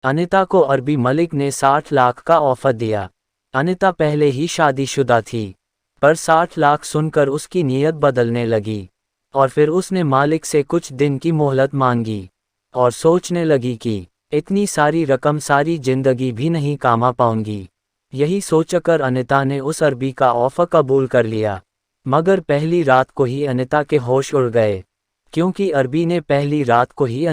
अनिता को अरबी मलिक ने 60 लाख का ऑफर दिया। अनिता पहले ही शादीशुदा थी, पर 60 लाख सुनकर उसकी नीयत बदलने लगी और फिर उसने मालिक से कुछ दिन की मोहलत मांगी और सोचने लगी कि इतनी सारी रकम सारी जिंदगी भी नहीं कमा पाऊंगी। यही सोचकर अनिता ने उस अरबी का ऑफर कबूल कर लिया। मगर पहली रात को ही अनिता के होश उड़ गए, क्योंकि अरबी ने पहली रात को ही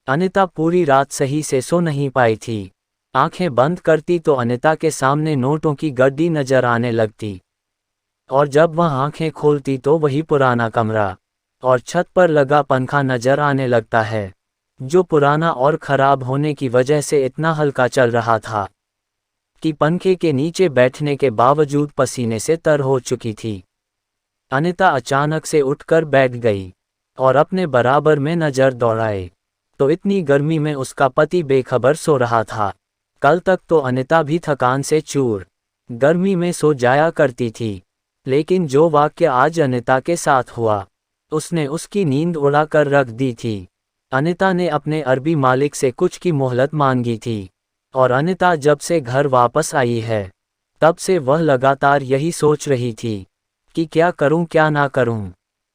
अनिता पूरी रात सही से सो नहीं पाई थी। आंखें बंद करती तो अनिता के सामने नोटों की गड्डी नजर आने लगती, और जब वह आंखें खोलती तो वही पुराना कमरा और छत पर लगा पंखा नजर आने लगता है, जो पुराना और खराब होने की वजह से इतना हल्का चल रहा था कि पंखे के नीचे बैठने के बावजूद पसीने से तर हो चुकी थी। अनिता अचानक से उठकर बैठ गई और अपने बराबर में नजर दौड़ाए तो इतनी गर्मी में उसका पति बेखबर सो रहा था। कल तक तो अनिता भी थकान से चूर गर्मी में सो जाया करती थी, लेकिन जो वाक्य आज अनिता के साथ हुआ उसने उसकी नींद उड़ा कर रख दी थी। अनिता ने अपने अरबी मालिक से कुछ की मोहलत मांगी थी, और अनिता जब से घर वापस आई है तब से वह लगातार यही सोच रही थी कि क्या करूं क्या ना करूं।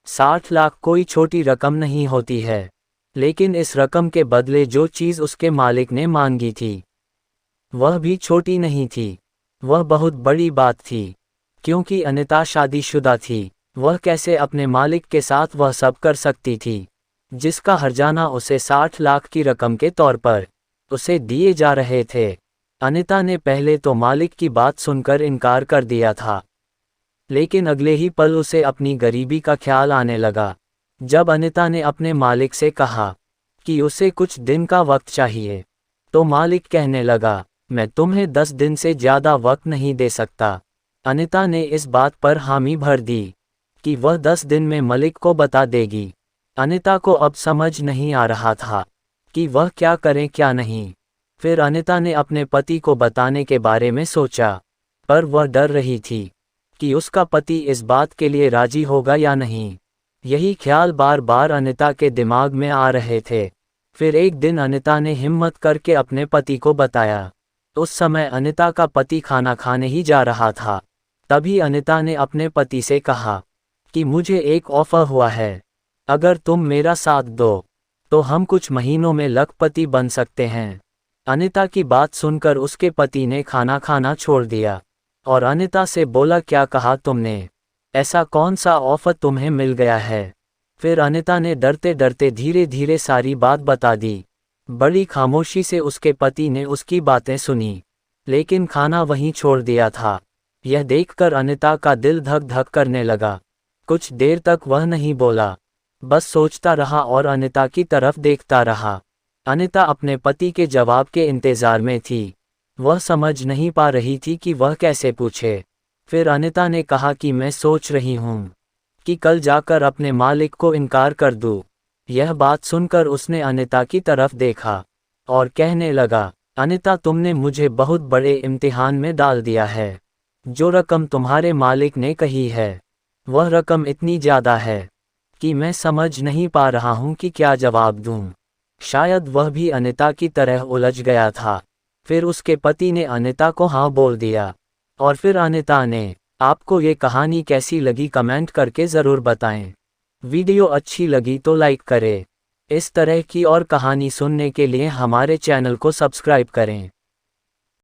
60 लाख कोई छोटी रकम नहीं होती है, लेकिन इस रकम के बदले जो चीज़ उसके मालिक ने मांगी थी वह भी छोटी नहीं थी, वह बहुत बड़ी बात थी। क्योंकि अनिता शादीशुदा थी, वह कैसे अपने मालिक के साथ वह सब कर सकती थी जिसका हर्जाना उसे 60 लाख की रकम के तौर पर उसे दिए जा रहे थे। अनिता ने पहले तो मालिक की बात सुनकर इनकार कर दिया था, लेकिन अगले ही पल उसे अपनी गरीबी का ख्याल आने लगा। जब अनिता ने अपने मालिक से कहा कि उसे कुछ दिन का वक्त चाहिए, तो मालिक कहने लगा, मैं तुम्हें 10 दिन से ज़्यादा वक्त नहीं दे सकता। अनिता ने इस बात पर हामी भर दी कि वह 10 दिन में मलिक को बता देगी। अनिता को अब समझ नहीं आ रहा था कि वह क्या करें क्या नहीं। फिर अनिता ने अपने पति को बताने के बारे में सोचा, पर वह डर रही थी कि उसका पति इस बात के लिए राजी होगा या नहीं। यही ख्याल बार बार अनिता के दिमाग में आ रहे थे। फिर एक दिन अनिता ने हिम्मत करके अपने पति को बताया। उस समय अनिता का पति खाना खाने ही जा रहा था। तभी अनिता ने अपने पति से कहा कि मुझे एक ऑफर हुआ है, अगर तुम मेरा साथ दो तो हम कुछ महीनों में लखपति बन सकते हैं। अनिता की बात सुनकर उसके पति ने खाना खाना छोड़ दिया और अनिता से बोला, क्या कहा तुमने? ऐसा कौन सा ऑफर तुम्हें मिल गया है? फिर अनिता ने डरते डरते धीरे धीरे सारी बात बता दी। बड़ी खामोशी से उसके पति ने उसकी बातें सुनी, लेकिन खाना वहीं छोड़ दिया था। यह देखकर अनिता का दिल धक धक करने लगा। कुछ देर तक वह नहीं बोला, बस सोचता रहा और अनिता की तरफ देखता रहा। अनिता अपने पति के जवाब के इंतज़ार में थी। वह समझ नहीं पा रही थी कि वह कैसे पूछे। फिर अनिता ने कहा कि मैं सोच रही हूँ कि कल जाकर अपने मालिक को इनकार कर दूँ। यह बात सुनकर उसने अनिता की तरफ देखा और कहने लगा, अनिता तुमने मुझे बहुत बड़े इम्तिहान में डाल दिया है। जो रकम तुम्हारे मालिक ने कही है वह रकम इतनी ज़्यादा है कि मैं समझ नहीं पा रहा हूँ कि क्या जवाब दूँ। शायद वह भी अनिता की तरह उलझ गया था। फिर उसके पति ने अनिता को हाँ बोल दिया। और फिर अनिता ने, आपको ये कहानी कैसी लगी कमेंट करके ज़रूर बताएं। वीडियो अच्छी लगी तो लाइक करें। इस तरह की और कहानी सुनने के लिए हमारे चैनल को सब्सक्राइब करें।